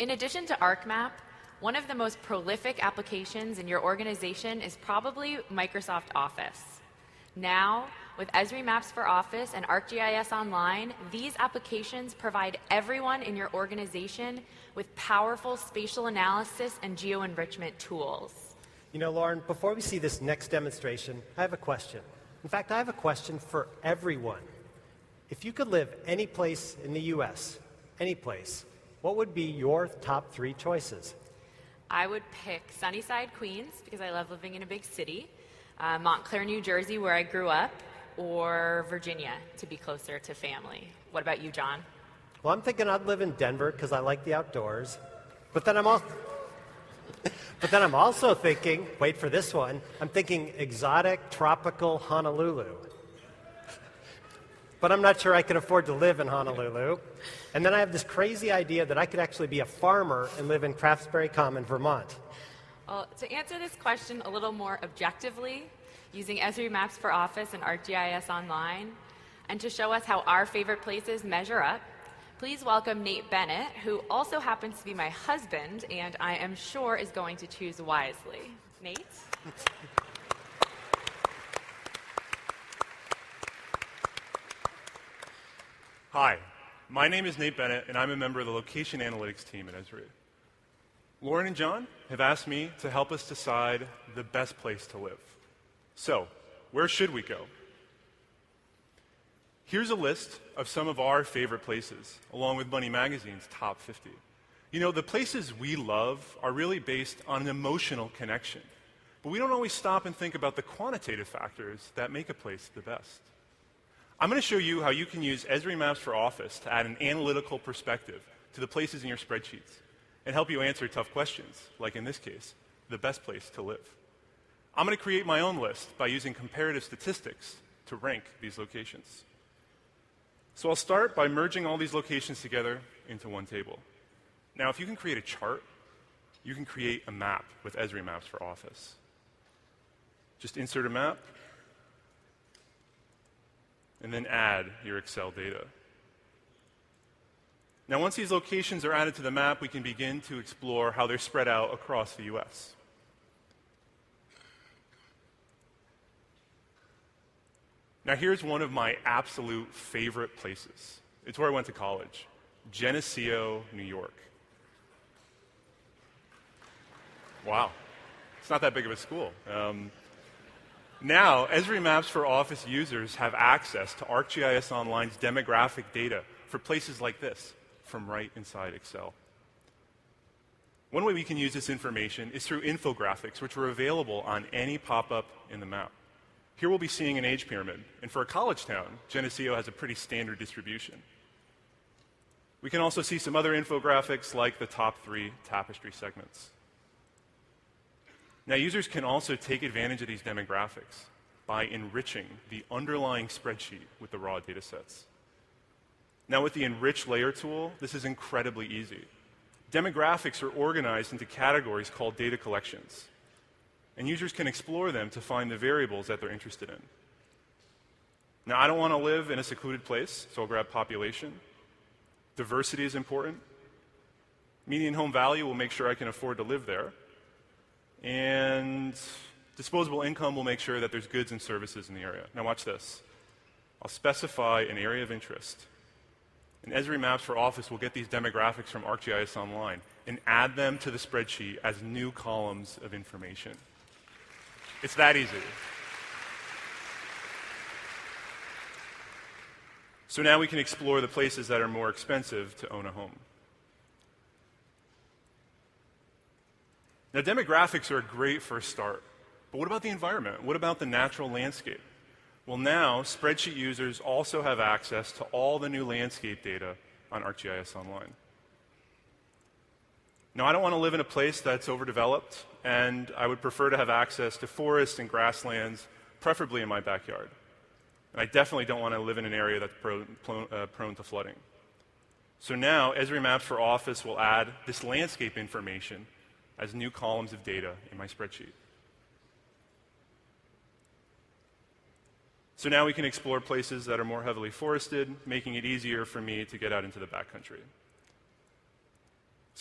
In addition to ArcMap, one of the most prolific applications in your organization is probably Microsoft Office. Now, with Esri Maps for Office and ArcGIS Online, these applications provide everyone in your organization with powerful spatial analysis and geo-enrichment tools. You know, Lauren, before we see this next demonstration, I have a question. In fact, I have a question for everyone. If you could live any place in the US, any place, what would be your top 3 choices? I would pick Sunnyside, Queens, because I love living in a big city, Montclair, New Jersey, where I grew up, or Virginia, to be closer to family. What about you, John? Well, I'm thinking I'd live in Denver because I like the outdoors. But then I'm also thinking, wait for this one, I'm thinking exotic, tropical Honolulu. But I'm not sure I could afford to live in Honolulu. And then I have this crazy idea that I could actually be a farmer and live in Craftsbury Common, Vermont. Well, to answer this question a little more objectively, using Esri Maps for Office and ArcGIS Online, and to show us how our favorite places measure up, please welcome Nate Bennett, who also happens to be my husband, and I am sure is going to choose wisely. Nate? Hi, my name is Nate Bennett, and I'm a member of the Location Analytics team at Esri. Lauren and John have asked me to help us decide the best place to live. So, where should we go? Here's a list of some of our favorite places, along with Money Magazine's top 50. You know, the places we love are really based on an emotional connection, but we don't always stop and think about the quantitative factors that make a place the best. I'm going to show you how you can use Esri Maps for Office to add an analytical perspective to the places in your spreadsheets and help you answer tough questions, like in this case, the best place to live. I'm going to create my own list by using comparative statistics to rank these locations. So I'll start by merging all these locations together into one table. Now, if you can create a chart, you can create a map with Esri Maps for Office. Just insert a map, and then add your Excel data. Now, once these locations are added to the map, we can begin to explore how they're spread out across the US. Now, here's one of my absolute favorite places. It's where I went to college, Geneseo, New York. Wow, it's not that big of a school. Now, Esri Maps for Office users have access to ArcGIS Online's demographic data for places like this from right inside Excel. One way we can use this information is through infographics, which are available on any pop-up in the map. Here we'll be seeing an age pyramid, and for a college town, Geneseo has a pretty standard distribution. We can also see some other infographics like the top 3 tapestry segments. Now, users can also take advantage of these demographics by enriching the underlying spreadsheet with the raw data sets. Now, with the Enrich Layer tool, this is incredibly easy. Demographics are organized into categories called data collections, and users can explore them to find the variables that they're interested in. Now, I don't want to live in a secluded place, so I'll grab population. Diversity is important. Median home value will make sure I can afford to live there. And disposable income will make sure that there's goods and services in the area. Now watch this. I'll specify an area of interest. And Esri Maps for Office will get these demographics from ArcGIS Online and add them to the spreadsheet as new columns of information. It's that easy. So now we can explore the places that are more expensive to own a home. Now, demographics are a great first start, but what about the environment? What about the natural landscape? Well, now, spreadsheet users also have access to all the new landscape data on ArcGIS Online. Now, I don't want to live in a place that's overdeveloped, and I would prefer to have access to forests and grasslands, preferably in my backyard. And I definitely don't want to live in an area that's prone to flooding. So now, Esri Maps for Office will add this landscape information as new columns of data in my spreadsheet. So now we can explore places that are more heavily forested, making it easier for me to get out into the backcountry.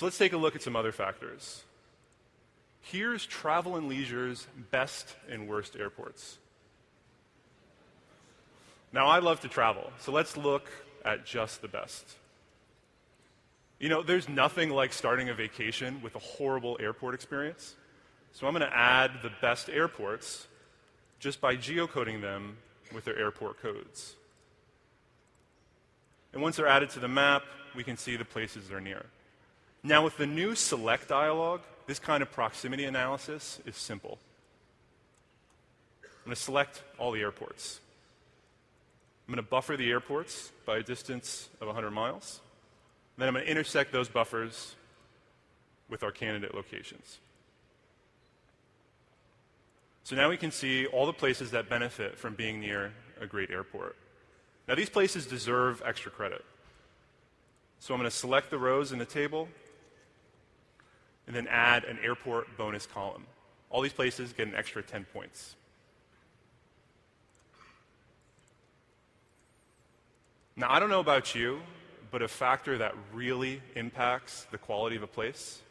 So let's take a look at some other factors. Here's Travel and Leisure's best and worst airports. Now, I love to travel, so let's look at just the best. You know, there's nothing like starting a vacation with a horrible airport experience. So I'm going to add the best airports just by geocoding them with their airport codes. And once they're added to the map, we can see the places they're near. Now, with the new select dialog, this kind of proximity analysis is simple. I'm going to select all the airports. I'm going to buffer the airports by a distance of 100 miles. Then I'm going to intersect those buffers with our candidate locations. So now we can see all the places that benefit from being near a great airport. Now, these places deserve extra credit. So I'm going to select the rows in the table and then add an airport bonus column. All these places get an extra 10 points. Now, I don't know about you, but a factor that really impacts the quality of a place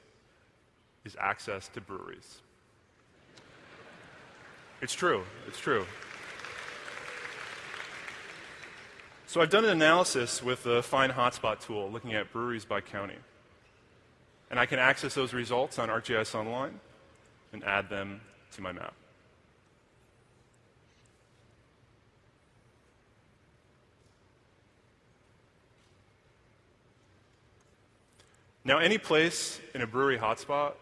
is access to breweries. It's true. It's true. So I've done an analysis with the Find Hotspot tool looking at breweries by county. And I can access those results on ArcGIS Online and add them to my map. Now, any place in a brewery hotspot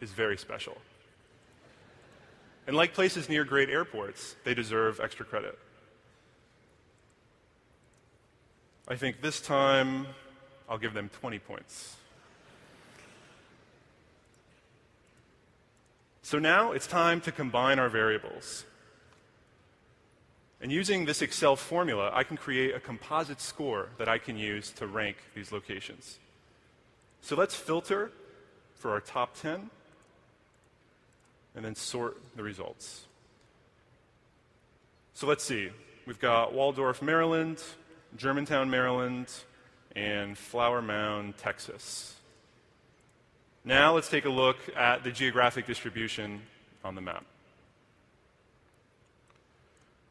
is very special. And like places near great airports, they deserve extra credit. I think this time I'll give them 20 points. So now it's time to combine our variables. And using this Excel formula, I can create a composite score that I can use to rank these locations. So let's filter for our top 10 and then sort the results. So let's see. We've got Waldorf, Maryland, Germantown, Maryland, and Flower Mound, Texas. Now let's take a look at the geographic distribution on the map.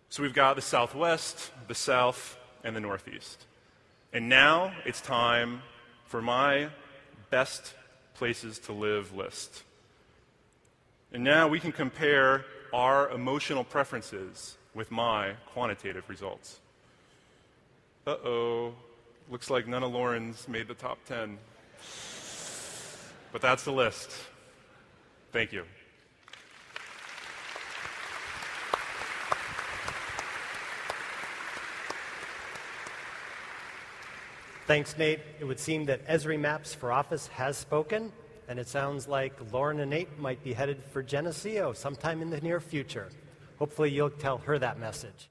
So we've got the Southwest, the South, and the Northeast. And now it's time for my best places to live list. And now we can compare our emotional preferences with my quantitative results. Uh-oh, looks like none of Lauren's made the top 10. But that's the list. Thank you. Thanks, Nate. It would seem that Esri Maps for Office has spoken, and it sounds like Lauren and Nate might be headed for Geneseo sometime in the near future. Hopefully you'll tell her that message.